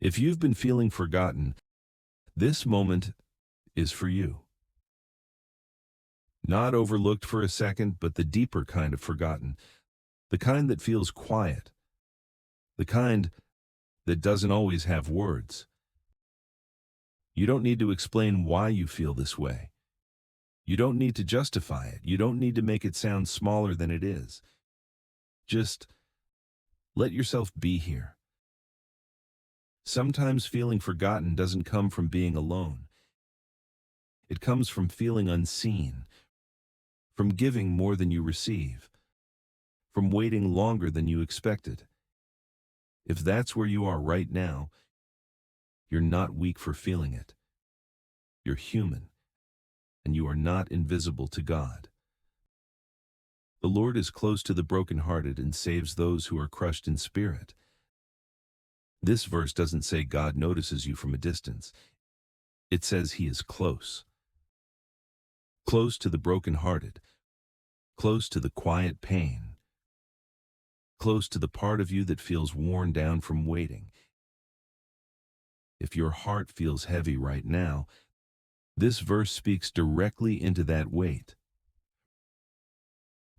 If you've been feeling forgotten, this moment is for you. Not overlooked for a second, but the deeper kind of forgotten, the kind that feels quiet, the kind that doesn't always have words. You don't need to explain why you feel this way. You don't need to justify it. You don't need to make it sound smaller than it is. Just let yourself be here. Sometimes feeling forgotten doesn't come from being alone. It comes from feeling unseen, from giving more than you receive, from waiting longer than you expected. If that's where you are right now, you're not weak for feeling it. You're human, and you are not invisible to God. The Lord is close to the brokenhearted and saves those who are crushed in spirit. This verse doesn't say God notices you from a distance. It says He is close. Close to the brokenhearted, close to the quiet pain, close to the part of you that feels worn down from waiting. If your heart feels heavy right now, this verse speaks directly into that weight.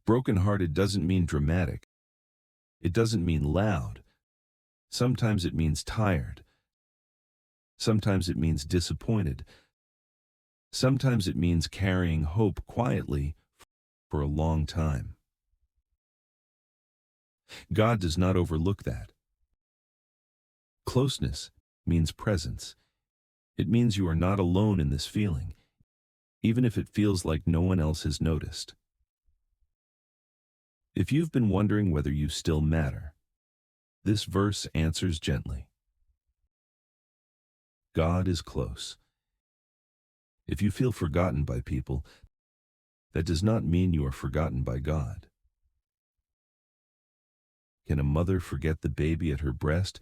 Brokenhearted doesn't mean dramatic. It doesn't mean loud. Sometimes it means tired. Sometimes it means disappointed. Sometimes it means carrying hope quietly for a long time. God does not overlook that. Closeness means presence. It means you are not alone in this feeling, even if it feels like no one else has noticed. If you've been wondering whether you still matter, this verse answers gently. God is close. If you feel forgotten by people, that does not mean you are forgotten by God. Can a mother forget the baby at her breast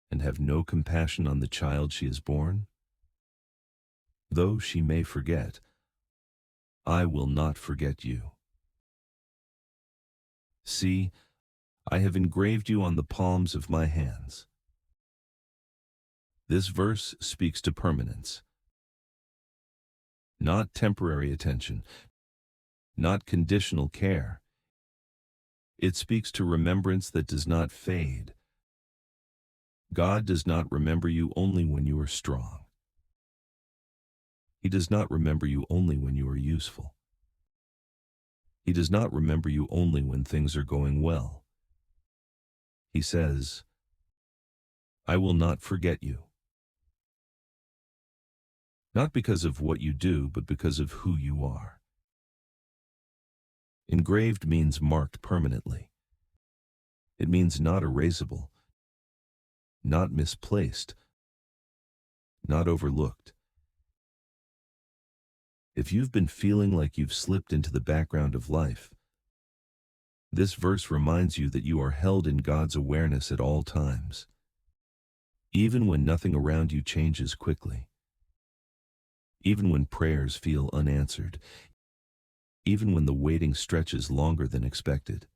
and have no compassion on the child she has born? Though she may forget, I will not forget you. See, I have engraved you on the palms of my hands. This verse speaks to permanence. Not temporary attention, not conditional care. It speaks to remembrance that does not fade. God does not remember you only when you are strong. He does not remember you only when you are useful. He does not remember you only when things are going well. He says, I will not forget you. Not because of what you do, but because of who you are. Engraved means marked permanently. It means not erasable, not misplaced, not overlooked. If you've been feeling like you've slipped into the background of life, this verse reminds you that you are held in God's awareness at all times, even when nothing around you changes quickly, even when prayers feel unanswered, even when the waiting stretches longer than expected.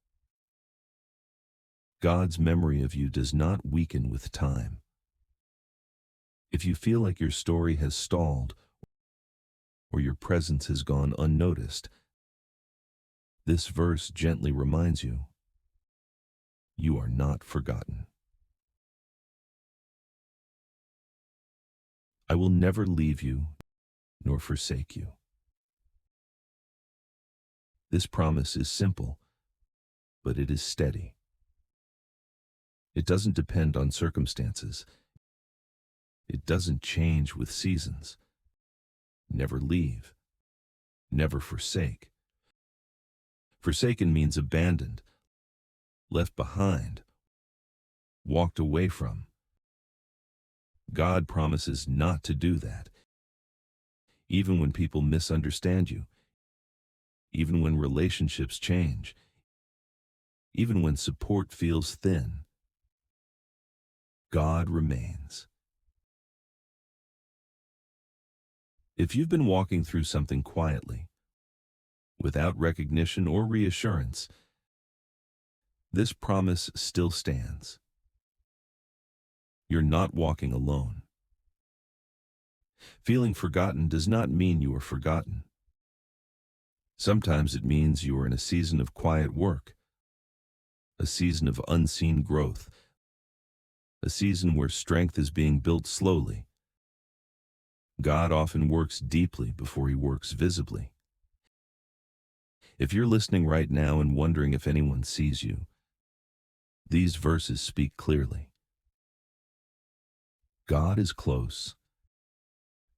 God's memory of you does not weaken with time. If you feel like your story has stalled or your presence has gone unnoticed, this verse gently reminds you, you are not forgotten. I will never leave you nor forsake you. This promise is simple, but it is steady. It doesn't depend on circumstances. It doesn't change with seasons. Never leave. Never forsake. Forsaken means abandoned, left behind, walked away from. God promises not to do that. Even when people misunderstand you, even when relationships change, even when support feels thin, God remains. If you've been walking through something quietly, without recognition or reassurance, this promise still stands. You're not walking alone. Feeling forgotten does not mean you are forgotten. Sometimes it means you are in a season of quiet work, a season of unseen growth, a season where strength is being built slowly. God often works deeply before he works visibly. If you're listening right now and wondering if anyone sees you, these verses speak clearly. God is close.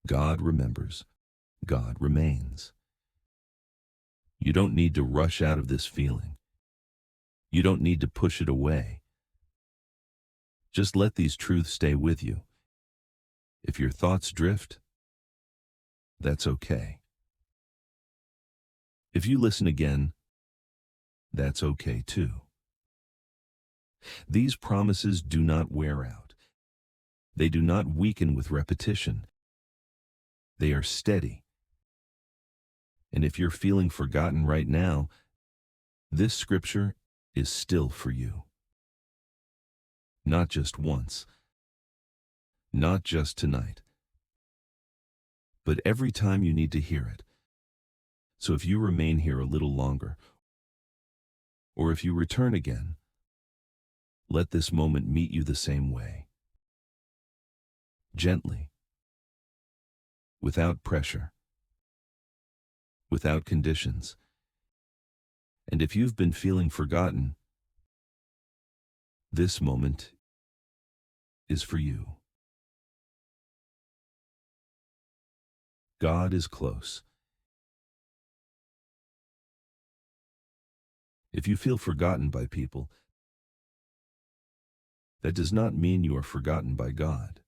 God remembers. God remains. You don't need to rush out of this feeling. You don't need to push it away. Just let these truths stay with you. If your thoughts drift, that's okay. If you listen again, that's okay too. These promises do not wear out. They do not weaken with repetition. They are steady. And if you're feeling forgotten right now, this scripture is still for you. Not just once, not just tonight, but every time you need to hear it. So if you remain here a little longer, or if you return again, let this moment meet you the same way. Gently, without pressure, without conditions. And if you've been feeling forgotten, this moment is for you. God is close. If you feel forgotten by people, that does not mean you are forgotten by God.